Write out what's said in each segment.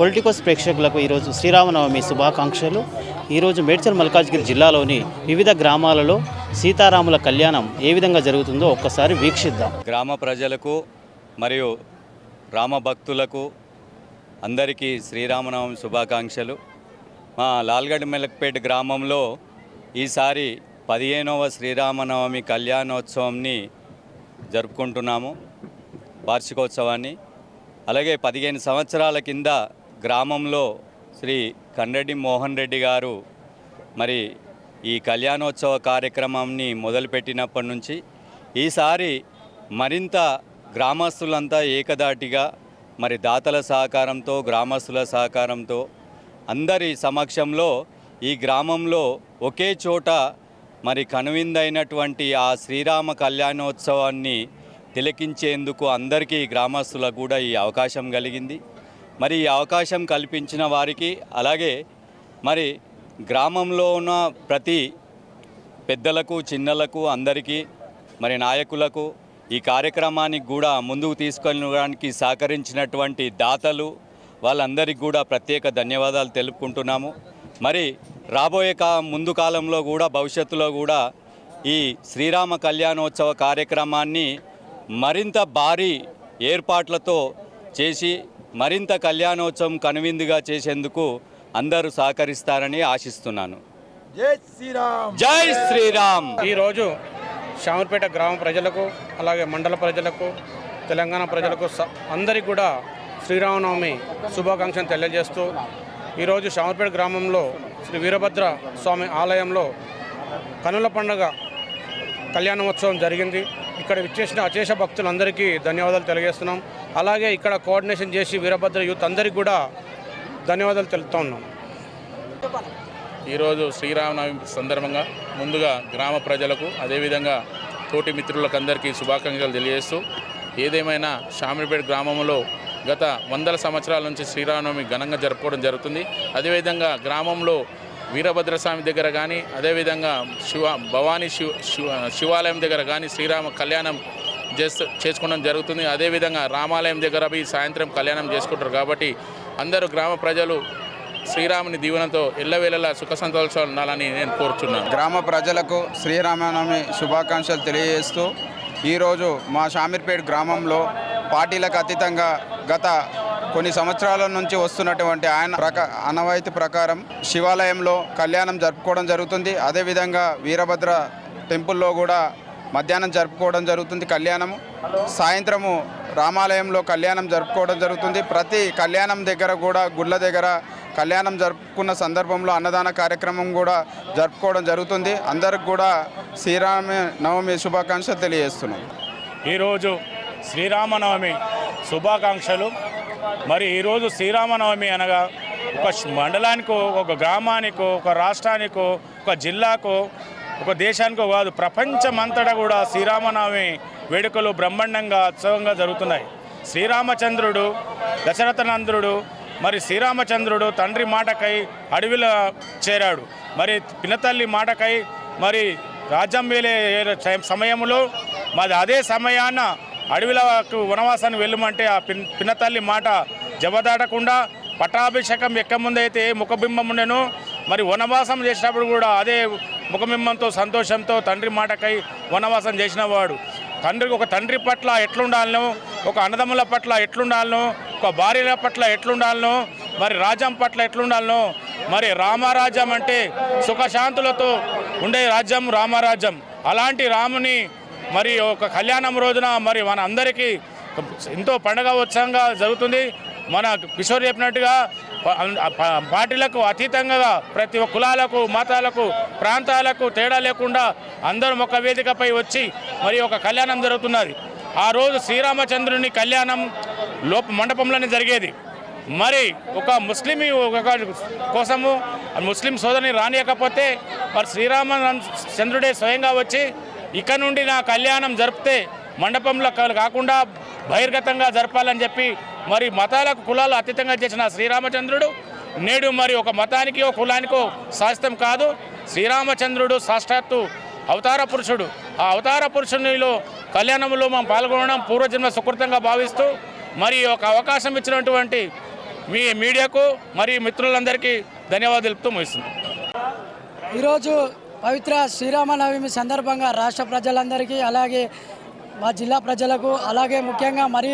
Politicos ప్రేక్షకులకు ఈరోజు శ్రీరామనవమి శుభాకాంక్షలు. ఈరోజు మేడ్చల్ మల్కాజ్గిరి జిల్లాలోని వివిధ గ్రామాలలో సీతారాముల కళ్యాణం ఏ విధంగా జరుగుతుందో ఒక్కసారి వీక్షిద్దాం. గ్రామ ప్రజలకు మరియు రామభక్తులకు అందరికీ శ్రీరామనవమి శుభాకాంక్షలు. మా లాల్గఢ్ మెలక్పేట్ గ్రామంలో ఈసారి 15వ శ్రీరామనవమి కళ్యాణోత్సవంని జరుపుకుంటున్నాము, వార్షికోత్సవాన్ని. అలాగే 15 సంవత్సరాల కింద గ్రామంలో శ్రీ కండ్రెడ్డి మోహన్ రెడ్డి గారు మరి ఈ కళ్యాణోత్సవ కార్యక్రమాన్ని మొదలుపెట్టినప్పటి నుంచి ఈసారి మరింత గ్రామస్తులంతా ఏకదాటిగా మరి దాతల సహకారంతో, గ్రామస్తుల సహకారంతో అందరి సమక్షంలో ఈ గ్రామంలో ఒకే చోట మరి కనువిందైనటువంటి ఆ శ్రీరామ కళ్యాణోత్సవాన్ని తిలకించేందుకు అందరికీ గ్రామస్తులకు కూడా ఈ అవకాశం కలిగింది. మరి ఈ అవకాశం కల్పించిన వారికి, అలాగే మరి గ్రామంలో ఉన్న ప్రతి పెద్దలకు, చిన్నలకు, అందరికీ, మరి నాయకులకు ఈ కార్యక్రమానికి కూడా ముందుకు తీసుకెళ్ళడానికి సహకరించినటువంటి దాతలు వాళ్ళందరికీ కూడా ప్రత్యేక ధన్యవాదాలు తెలుపుకుంటున్నాము. మరి రాబోయే ముందు కాలంలో కూడా, భవిష్యత్తులో కూడా ఈ శ్రీరామ కళ్యాణోత్సవ కార్యక్రమాన్ని మరింత భారీ ఏర్పాట్లతో చేసి మరింత కళ్యాణోత్సవం కనువిందుగా చేసేందుకు అందరూ సహకరిస్తారని ఆశిస్తున్నాను. జై శ్రీరామ్, జై శ్రీరామ్. ఈరోజు శామర్పేట గ్రామ ప్రజలకు, అలాగే మండల ప్రజలకు, తెలంగాణ ప్రజలకు అందరికీ కూడా శ్రీరామనవమి శుభాకాంక్షలు తెలియజేస్తూ ఈరోజు శామర్పేట గ్రామంలో శ్రీ వీరభద్ర స్వామి ఆలయంలో కనుల పండుగ కళ్యాణోత్సవం జరిగింది. ఇక్కడ విచ్చేసిన అశేష భక్తులందరికీ ధన్యవాదాలు తెలియజేస్తున్నాం. అలాగే ఇక్కడ కోఆర్డినేషన్ చేసి వీరభద్ర యూత్ అందరికీ కూడా ధన్యవాదాలు తెలుపుతూ ఉన్నాం. ఈరోజు శ్రీరామనవమి సందర్భంగా ముందుగా గ్రామ ప్రజలకు, అదేవిధంగా తోటి మిత్రులకు అందరికీ శుభాకాంక్షలు తెలియజేస్తూ, ఏదేమైనా శామర్పేట గ్రామంలో గత 100 సంవత్సరాల నుంచి శ్రీరామనవమి ఘనంగా జరుపుకోవడం జరుగుతుంది. అదేవిధంగా గ్రామంలో వీరభద్రస్వామి దగ్గర కానీ, అదేవిధంగా భవానీ శివాలయం దగ్గర కానీ శ్రీరామ కళ్యాణం చేసుకోవడం జరుగుతుంది. అదేవిధంగా రామాలయం దగ్గర పోయి సాయంత్రం కళ్యాణం చేసుకుంటారు. కాబట్టి అందరూ గ్రామ ప్రజలు శ్రీరాముని దీవెనతో ఎల్లవేళలా సుఖ సంతోషాలు ఉండాలని నేను కోరుచున్నాను. గ్రామ ప్రజలకు శ్రీరామనవమి శుభాకాంక్షలు తెలియజేస్తూ ఈరోజు మా శామర్పేట గ్రామంలో పార్టీలకు అతీతంగా గత కొన్ని సంవత్సరాల నుంచి వస్తున్నటువంటి ఆనవాయితీ ప్రకారం శివాలయంలో కళ్యాణం జరుపుకోవడం జరుగుతుంది. అదేవిధంగా వీరభద్ర టెంపుల్లో కూడా మధ్యాహ్నం జరుపుకోవడం జరుగుతుంది కళ్యాణము. సాయంత్రము రామాలయంలో కళ్యాణం జరుపుకోవడం జరుగుతుంది. ప్రతి కళ్యాణం దగ్గర కూడా, గుళ్ళ దగ్గర కళ్యాణం జరుపుకున్న సందర్భంలో అన్నదాన కార్యక్రమం కూడా జరుపుకోవడం జరుగుతుంది. అందరికి కూడా శ్రీరామనవమి శుభాకాంక్షలు తెలియజేస్తున్నాం. ఈరోజు శ్రీరామనవమి శుభాకాంక్షలు. మరి ఈరోజు శ్రీరామనవమి అనగా ఒక మండలానికో, ఒక గ్రామానికో, ఒక రాష్ట్రానికో, ఒక జిల్లాకో, ఒక దేశానికో కాదు, ప్రపంచమంతటా కూడా శ్రీరామనవమి వేడుకలు బ్రహ్మాండంగా ఉత్సవంగా జరుగుతున్నాయి. శ్రీరామచంద్రుడు, దశరథనందనుడు, మరి శ్రీరామచంద్రుడు తండ్రి మాటకై అడవిలో చేరాడు. మరి పినతల్లి మాటకై మరి రాజ్యం వేలే సమయంలో మరి అదే సమయాన అడవిలకు వనవాసాన్ని వెళ్ళమంటే ఆ పినతల్లి మాట జవదాటకుండా పట్టాభిషేకం ఎక్కముందైతే ముఖబింబం ఉండెను, మరి వనవాసం చేసినప్పుడు కూడా అదే ముఖబింబంతో, సంతోషంతో తండ్రి మాటకై వనవాసం చేసినవాడు. ఒక తండ్రి పట్ల ఎట్లుండాలనో, ఒక అన్నదమ్ముల పట్ల ఎట్లుండాలనో, ఒక భార్యల పట్ల ఎట్లుండాలనో, మరి రాజ్యం పట్ల ఎట్లుండాలనో, మరి రామరాజ్యం అంటే సుఖశాంతులతో ఉండే రాజ్యం రామరాజ్యం. అలాంటి రాముని మరి ఒక కళ్యాణం రోజున మరి మన అందరికీ ఎంతో పండగ ఉత్సవంగా జరుగుతుంది. మన కిషోర్ చెప్పినట్టుగా పార్టీలకు అతీతంగా ప్రతి ఒక్క కులాలకు, మతాలకు, ప్రాంతాలకు తేడా లేకుండా అందరం ఒక వేదికపై వచ్చి మరి ఒక కళ్యాణం జరుగుతున్నది. ఆ రోజు శ్రీరామచంద్రుని కళ్యాణం మండపంలోనే జరిగేది. మరి ఒక ముస్లిం కోసము ముస్లిం సోదరిని రానియకపోతే మరి శ్రీరామచంద్రుడే స్వయంగా వచ్చి ఇక్కడ నుండి నా కళ్యాణం జరిపితే మండపంలో కాకుండా బహిర్గతంగా జరపాలని చెప్పి మరి మతాలకు, కులాలు అతీతంగా చేసిన శ్రీరామచంద్రుడు నేడు మరి ఒక మతానికి, ఒక కులానికో శాస్త్రం కాదు. శ్రీరామచంద్రుడు సాక్షాత్తు అవతార పురుషుడు. ఆ అవతార పురుషునిలో కళ్యాణంలో మనం పాల్గొనడం పూర్వజన్మ సుకృతంగా భావిస్తూ మరి ఒక అవకాశం ఇచ్చినటువంటి మీ మీడియాకు మరియు మిత్రులందరికీ ధన్యవాదాలు తెలుపుతూ ముగిస్తున్నాను. ఈరోజు పవిత్ర శ్రీరామనవమి సందర్భంగా రాష్ట్ర ప్రజలందరికీ, అలాగే మా జిల్లా ప్రజలకు, అలాగే ముఖ్యంగా మరి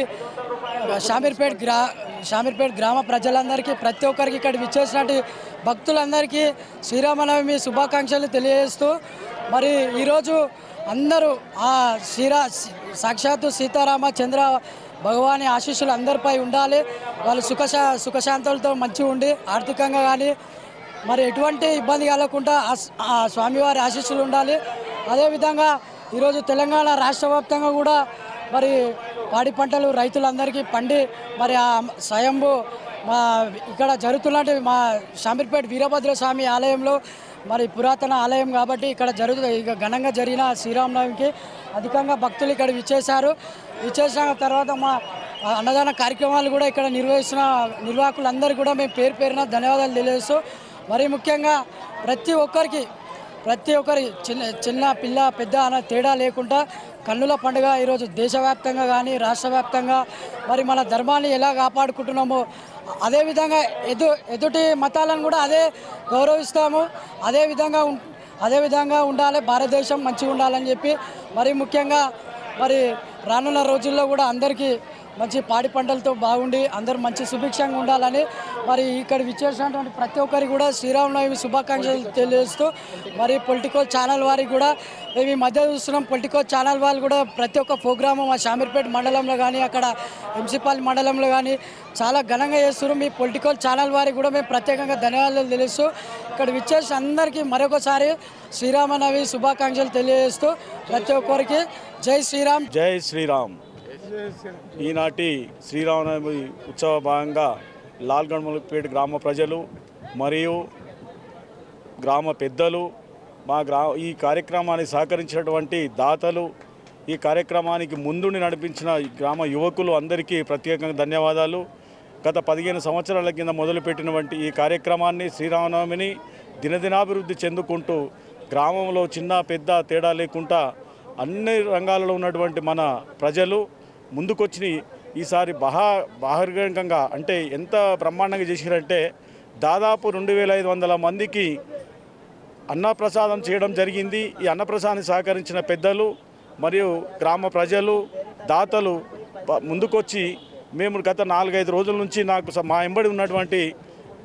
షామీర్పేట్ గ్రామ ప్రజలందరికీ, ప్రతి ఒక్కరికి ఇక్కడ విచ్చేసినట్టు భక్తులందరికీ శ్రీరామనవమి శుభాకాంక్షలు తెలియజేస్తూ, మరి ఈరోజు అందరూ ఆ సాక్షాత్తు సీతారామచంద్ర భగవాని ఆశీస్సులు అందరిపై ఉండాలి. వాళ్ళు సుఖశాంతులతో మంచిగా ఉండి ఆర్థికంగా కానీ మరి ఎటువంటి ఇబ్బంది కలగకుండా ఆ స్వామివారి ఆశీస్సులు ఉండాలి. అదేవిధంగా ఈరోజు తెలంగాణ రాష్ట్ర వ్యాప్తంగా కూడా మరి పాడి పంటలు రైతులందరికీ పండి మరి ఆ స్వయంభూ మా ఇక్కడ జరుగుతున్నట్టు మా షామీర్పేట్ వీరభద్ర స్వామి ఆలయంలో మరి పురాతన ఆలయం కాబట్టి ఇక్కడ ఇక ఘనంగా జరిగిన శ్రీరామనవమికి అధికంగా భక్తులు ఇక్కడ విచ్చేసిన తర్వాత మా అన్నదాన కార్యక్రమాలు కూడా ఇక్కడ నిర్వహిస్తున్న నిర్వాహకులందరికీ కూడా మేము పేరున ధన్యవాదాలు తెలియజేస్తూ, మరి ముఖ్యంగా ప్రతి ఒక్కరి చిన్న పిల్ల పెద్ద అన్న తేడా లేకుండా కన్నుల పండుగ ఈరోజు దేశవ్యాప్తంగా కానీ రాష్ట్ర వ్యాప్తంగా మరి మన ధర్మాన్ని ఎలా కాపాడుకుంటున్నామో అదేవిధంగా ఎదుటి మతాలను కూడా అదే గౌరవిస్తాము. అదేవిధంగా ఉండాలి, భారతదేశం మంచిగా ఉండాలని చెప్పి మరి ముఖ్యంగా మరి రానున్న రోజుల్లో కూడా అందరికీ మంచి పాడి పంటలతో బాగుండి అందరూ మంచి సుభిక్షంగా ఉండాలని మరి ఇక్కడ విచ్చేసినటువంటి ప్రతి ఒక్కరికి కూడా శ్రీరామనవమి శుభాకాంక్షలు తెలియజేస్తూ, మరి పొలిటికల్ ఛానల్ వారికి కూడా మేము ఈ మధ్య చూస్తున్నాం. పొలిటికల్ ఛానల్ వాళ్ళు కూడా ప్రతి ఒక్క ప్రోగ్రాము మా షామీర్పేట మండలంలో కానీ అక్కడ ఎంసీపల్లి మండలంలో కానీ చాలా ఘనంగా చేస్తున్నారు. మీ పొలిటికల్ ఛానల్ వారికి కూడా మేము ప్రత్యేకంగా ధన్యవాదాలు తెలుస్తూ ఇక్కడ విచ్చేసి అందరికీ మరొకసారి శ్రీరామనవమి శుభాకాంక్షలు తెలియజేస్తూ ప్రతి ఒక్కరికి జై శ్రీరామ్. జై శ్రీరామ్. ఈనాటి శ్రీరామనవమి ఉత్సవ భాగంగా లాల్గఢ్మలపేట గ్రామ ప్రజలు మరియు గ్రామ పెద్దలు ఈ కార్యక్రమాన్ని సహకరించినటువంటి దాతలు, ఈ కార్యక్రమానికి ముందుండి నడిపించిన గ్రామ యువకులు అందరికీ ప్రత్యేకంగా ధన్యవాదాలు. గత 15 సంవత్సరాల కింద మొదలుపెట్టినటువంటి ఈ కార్యక్రమాన్ని శ్రీరామనవమిని దినదినాభివృద్ధి చెందుకుంటూ గ్రామంలో చిన్న పెద్ద తేడా లేకుండా అన్ని రంగాలలో ఉన్నటువంటి మన ప్రజలు ముందుకొచ్చి ఈసారి బహిరంగంగా అంటే ఎంత బ్రహ్మాండంగా చేశారంటే దాదాపు 2500 మందికి అన్నప్రసాదం చేయడం జరిగింది. ఈ అన్నప్రసాదాన్ని సహకరించిన పెద్దలు మరియు గ్రామ ప్రజలు దాతలు ముందుకొచ్చి మేము గత 4-5 రోజుల నుంచి నాకు మా ఎంబడి ఉన్నటువంటి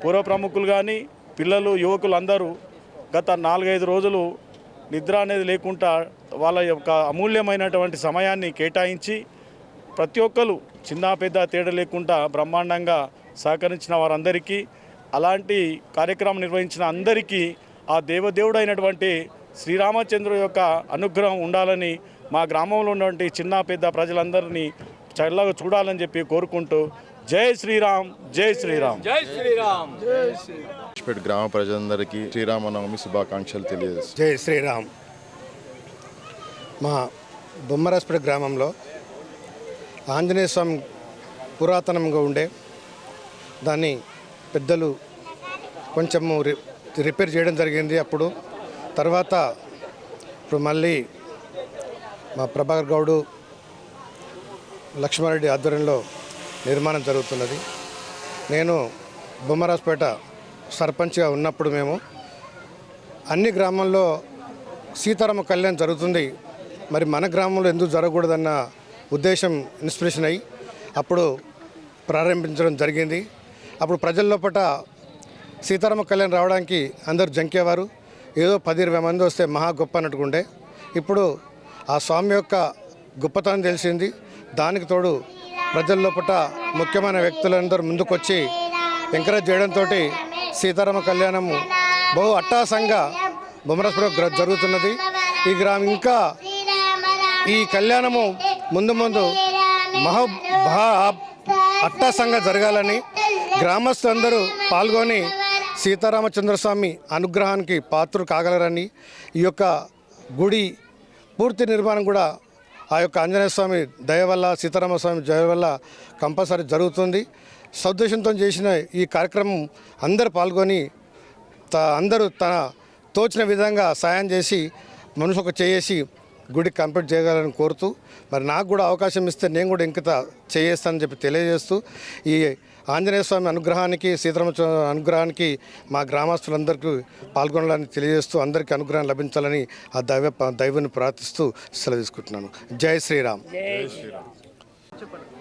పూర్వ ప్రముఖులు కానీ పిల్లలు యువకులు అందరూ గత 4-5 రోజులు నిద్ర అనేది లేకుండా వాళ్ళ యొక్క అమూల్యమైనటువంటి సమయాన్ని కేటాయించి ప్రతి ఒక్కరు చిన్న పెద్ద తేడా లేకుండా బ్రహ్మాండంగా సహకరించిన వారందరికీ, అలాంటి కార్యక్రమం నిర్వహించిన అందరికీ ఆ దేవదేవుడు అయినటువంటి శ్రీరామచంద్రుడు యొక్క అనుగ్రహం ఉండాలని మా గ్రామంలో ఉన్నటువంటి చిన్న పెద్ద ప్రజలందరినీ చల్లగా చూడాలని చెప్పి కోరుకుంటూ జై శ్రీరామ్, జై శ్రీరామ్, జై శ్రీరామ్. గ్రామ ప్రజలందరికీ శ్రీరామనవమి శుభాకాంక్షలు తెలియజేస్తాను. జై శ్రీరామ్. మా బొమ్మరాజపేట గ్రామంలో ఆంజనేయ స్వామి పురాతనంగా ఉండే దాన్ని పెద్దలు కొంచెము రిపేర్ చేయడం జరిగింది. అప్పుడు తర్వాత ఇప్పుడు మళ్ళీ మా ప్రభాకర్ గౌడు లక్ష్మారెడ్డి ఆధ్వర్యంలో నిర్మాణం జరుగుతున్నది. నేను బొమ్మరాజపేట సర్పంచ్గా ఉన్నప్పుడు మేము అన్ని గ్రామాల్లో సీతారామ కళ్యాణం జరుగుతుంది, మరి మన గ్రామంలో ఎందుకు జరగకూడదన్న ఉద్దేశం ఇన్స్పిరేషన్ అయ్యి అప్పుడు ప్రారంభించడం జరిగింది. అప్పుడు ప్రజల లోపల సీతారామ కళ్యాణం రావడానికి అందరూ జంకేవారు. ఏదో 10-20 మంది వస్తే మహా గొప్ప అన్నట్టుకుండే. ఇప్పుడు ఆ స్వామి యొక్క గొప్పతనం తెలిసింది. దానికి తోడు ప్రజల లోపల ముఖ్యమైన వ్యక్తులందరూ ముందుకొచ్చి ఎంకరేజ్ చేయడంతో సీతారామ కళ్యాణము బహు అట్టాసంగా బొమ్మరాజపేట జరుగుతున్నది. ఇంకా ఈ కళ్యాణము ముందు అట్టాసంగా జరగాలని గ్రామస్తులందరూ పాల్గొని సీతారామచంద్రస్వామి అనుగ్రహానికి పాత్రలు కాగలరని, ఈ యొక్క గుడి పూర్తి నిర్మాణం కూడా ఆ యొక్క ఆంజనేయ స్వామి దయ వల్ల, సీతారామస్వామి దయ వల్ల కంపల్సరీ జరుగుతుంది. సదుద్దేశంతో చేసిన ఈ కార్యక్రమం అందరూ పాల్గొని అందరూ తన తోచిన విధంగా సాయం చేసి మనుషులకు చేసి గుడి కంప్లీట్ చేయగలని కోరుతూ మరి నాకు కూడా అవకాశం ఇస్తే నేను కూడా ఇంకా చేస్తానని చెప్పి తెలియజేస్తూ ఈ ఆంజనేయ స్వామి అనుగ్రహానికి సీతారామ అనుగ్రహానికి మా గ్రామస్తులందరికీ పాల్గొనాలని తెలియజేస్తూ అందరికీ అనుగ్రహం లభించాలని ఆ దైవాన్ని ప్రార్థిస్తూ సెలవు తీసుకుంటున్నాను. జై శ్రీరామ్.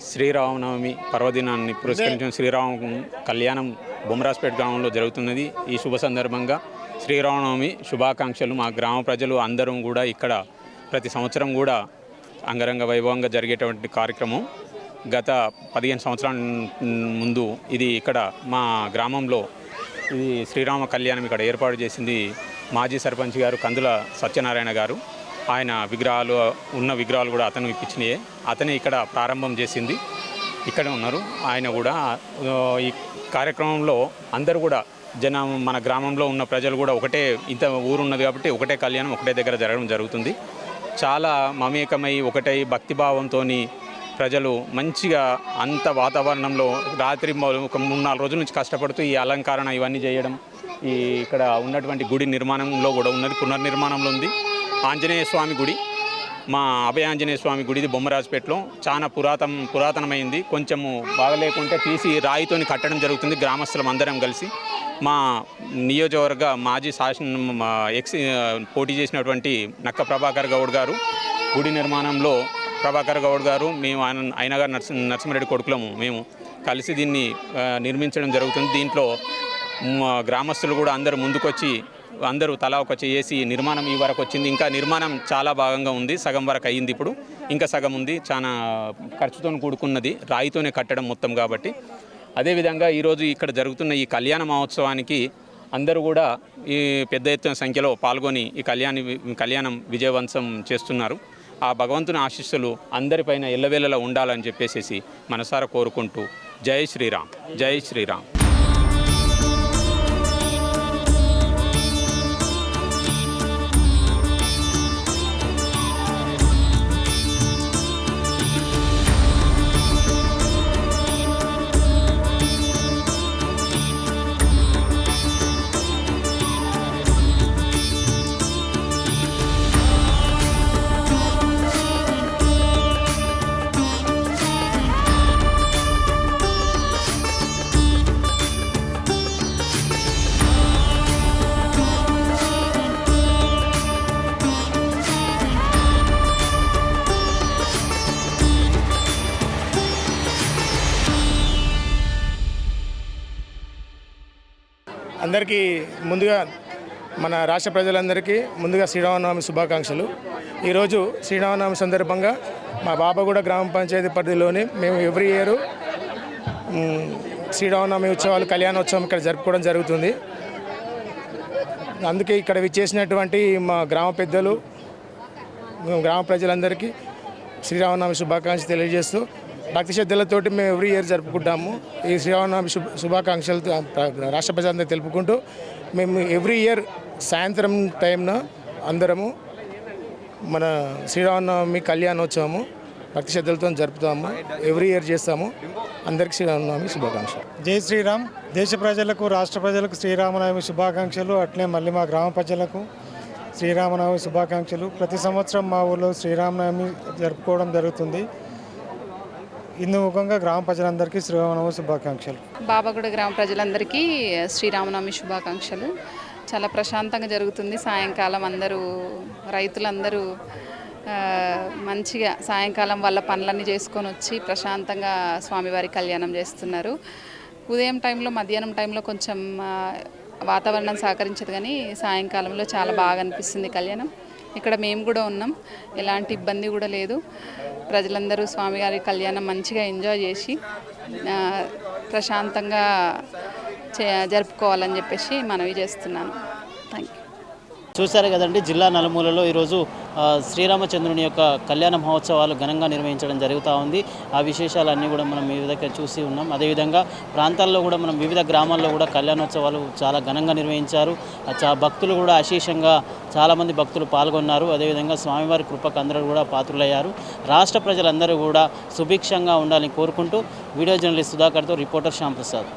శ్రీరామనవమి పర్వదినాన్ని పురస్కరించిన శ్రీరామ కళ్యాణం బొమ్మరాజ్పేట గ్రామంలో జరుగుతున్నది. ఈ శుభ సందర్భంగా శ్రీరామనవమి శుభాకాంక్షలు. మా గ్రామ ప్రజలు అందరం కూడా ఇక్కడ ప్రతి సంవత్సరం కూడా అంగరంగ వైభవంగా జరిగేటువంటి కార్యక్రమం. గత 15 సంవత్సరాల ముందు ఇది ఇక్కడ మా గ్రామంలో ఇది శ్రీరామ కళ్యాణం ఇక్కడ ఏర్పాటు చేసింది మాజీ సర్పంచ్ గారు కందుల సత్యనారాయణ గారు. ఆయన విగ్రహాలు కూడా అతను ఇప్పించినాయే. అతనే ఇక్కడ ప్రారంభం చేసింది. ఇక్కడ ఉన్నారు ఆయన కూడా. ఈ కార్యక్రమంలో అందరూ కూడా మన గ్రామంలో ఉన్న ప్రజలు కూడా ఒకటే, ఇంత ఊరు ఉన్నది కాబట్టి ఒకటే కళ్యాణం ఒకటే దగ్గర జరగడం జరుగుతుంది. చాలా మమేకమై ఒకటై భక్తిభావంతో ప్రజలు మంచిగా అంత వాతావరణంలో రాత్రి ఒక 3-4 రోజుల నుంచి కష్టపడుతూ ఈ అలంకరణ ఇవన్నీ చేయడం, ఈ ఇక్కడ ఉన్నటువంటి గుడి నిర్మాణంలో కూడా ఉన్నది, పునర్నిర్మాణంలో ఉంది. ఆంజనేయ స్వామి గుడి, మా అభయ ఆంజనేయ స్వామి గుడిది బొమ్మరాజ్పేటలో చాలా పురాతనమైంది. కొంచెము బాగలేకుంటే తీసి రాయితోని కట్టడం జరుగుతుంది గ్రామస్తులం అందరం కలిసి. మా నియోజకవర్గ మాజీ పోటీ చేసినటువంటి నక్క ప్రభాకర్ గౌడ్ గారు గుడి నిర్మాణంలో ప్రభాకర్ గౌడ్ గారు, మేము ఆయన గారు నరసింహారెడ్డి కొడుకులము మేము కలిసి దీన్ని నిర్మించడం జరుగుతుంది. దీంట్లో గ్రామస్తులు కూడా అందరూ ముందుకొచ్చి అందరూ తలా ఒక చేసి నిర్మాణం ఈ వరకు వచ్చింది. ఇంకా నిర్మాణం చాలా భాగంగా ఉంది, సగం వరకు అయ్యింది, ఇప్పుడు ఇంకా సగం ఉంది. చాలా ఖర్చుతో కూడుకున్నది, రాయితోనే కట్టడం మొత్తం కాబట్టి. అదేవిధంగా ఈరోజు ఇక్కడ జరుగుతున్న ఈ కళ్యాణ మహోత్సవానికి అందరూ కూడా ఈ పెద్ద ఎత్తున సంఖ్యలో పాల్గొని ఈ కళ్యాణం విజయవంతం చేస్తున్నారు. ఆ భగవంతుని ఆశీస్సులు అందరిపైన ఎల్లవేళలా ఉండాలని చెప్పేసి మనసారా కోరుకుంటూ జై శ్రీరామ్, జై శ్రీరామ్. అందరికీ ముందుగా మన రాష్ట్ర ప్రజలందరికీ ముందుగా శ్రీరామనవమి శుభాకాంక్షలు. ఈరోజు శ్రీరామనవమి సందర్భంగా మా బాబాగూడ గ్రామ పంచాయతీ పరిధిలోని మేము ఎవ్రీ ఇయర్ శ్రీరామనవమి ఉత్సవాలు కళ్యాణోత్సవం ఇక్కడ జరుపుకోవడం జరుగుతుంది. అందుకే ఇక్కడ విచ్చేసినటువంటి మా గ్రామ పెద్దలు, గ్రామ ప్రజలందరికీ శ్రీరామనవమి శుభాకాంక్షలు తెలియజేస్తూ భక్తి శ్రద్ధలతోటి మేము ఎవ్రీ ఇయర్ జరుపుకుంటాము. ఈ శ్రీరామనవమి శుభాకాంక్షలు రాష్ట్ర ప్రజలందరూ తెలుపుకుంటూ మేము ఎవ్రీ ఇయర్ సాయంత్రం టైంన అందరము మన శ్రీరామనవమి కళ్యాణోత్సవము భక్తి శ్రద్ధలతో జరుపుతాము, ఎవ్రీ ఇయర్ చేస్తాము. అందరికీ శ్రీరామనవమి శుభాకాంక్షలు. జై శ్రీరామ్. దేశ ప్రజలకు, రాష్ట్ర ప్రజలకు శ్రీరామనవమి శుభాకాంక్షలు. అట్లే మళ్ళీ మా గ్రామ ప్రజలకు శ్రీరామనవమి శుభాకాంక్షలు. ప్రతి సంవత్సరం మా ఊళ్ళో శ్రీరామనవమి జరుపుకోవడం జరుగుతుంది. ఇందుముఖంగా గ్రామ ప్రజలందరికీ శ్రీరామనవమి శుభాకాంక్షలు. బాబాగూడ గ్రామ ప్రజలందరికీ శ్రీరామనవమి శుభాకాంక్షలు. చాలా ప్రశాంతంగా జరుగుతుంది. సాయంకాలం అందరూ రైతులందరూ మంచిగా సాయంకాలం వాళ్ళ పనులన్నీ చేసుకొని వచ్చి ప్రశాంతంగా స్వామివారి కళ్యాణం చేస్తున్నారు. ఉదయం టైంలో, మధ్యాహ్నం టైంలో కొంచెం వాతావరణం సహకరించదు, కానీ సాయంకాలంలో చాలా బాగా అనిపిస్తుంది కళ్యాణం. ఇక్కడ మేము కూడా ఉన్నాం, ఎలాంటి ఇబ్బంది కూడా లేదు. ప్రజలందరూ స్వామివారి కళ్యాణం మంచిగా ఎంజాయ్ చేసి ప్రశాంతంగా జరుపుకోవాలని చెప్పేసి మనవి చేస్తున్నాను. Thank you. చూశారు కదండి, జిల్లా నలుమూలలో ఈరోజు శ్రీరామచంద్రుని యొక్క కళ్యాణ మహోత్సవాలు ఘనంగా నిర్వహించడం జరుగుతూ ఉంది. ఆ విశేషాలన్నీ కూడా మనం వివిధ చూసి ఉన్నాం. అదేవిధంగా ప్రాంతాల్లో కూడా మనం వివిధ గ్రామాల్లో కూడా కళ్యాణోత్సవాలు చాలా ఘనంగా నిర్వహించారు. భక్తులు కూడా అశేషంగా చాలామంది భక్తులు పాల్గొన్నారు. అదేవిధంగా స్వామివారి కృపకు అందరూ కూడా పాత్రులయ్యారు. రాష్ట్ర ప్రజలందరూ కూడా సుభిక్షంగా ఉండాలని కోరుకుంటూ వీడియో జర్నలిస్ట్ సుధాకర్తో రిపోర్టర్ శ్యాంప్రసాద్.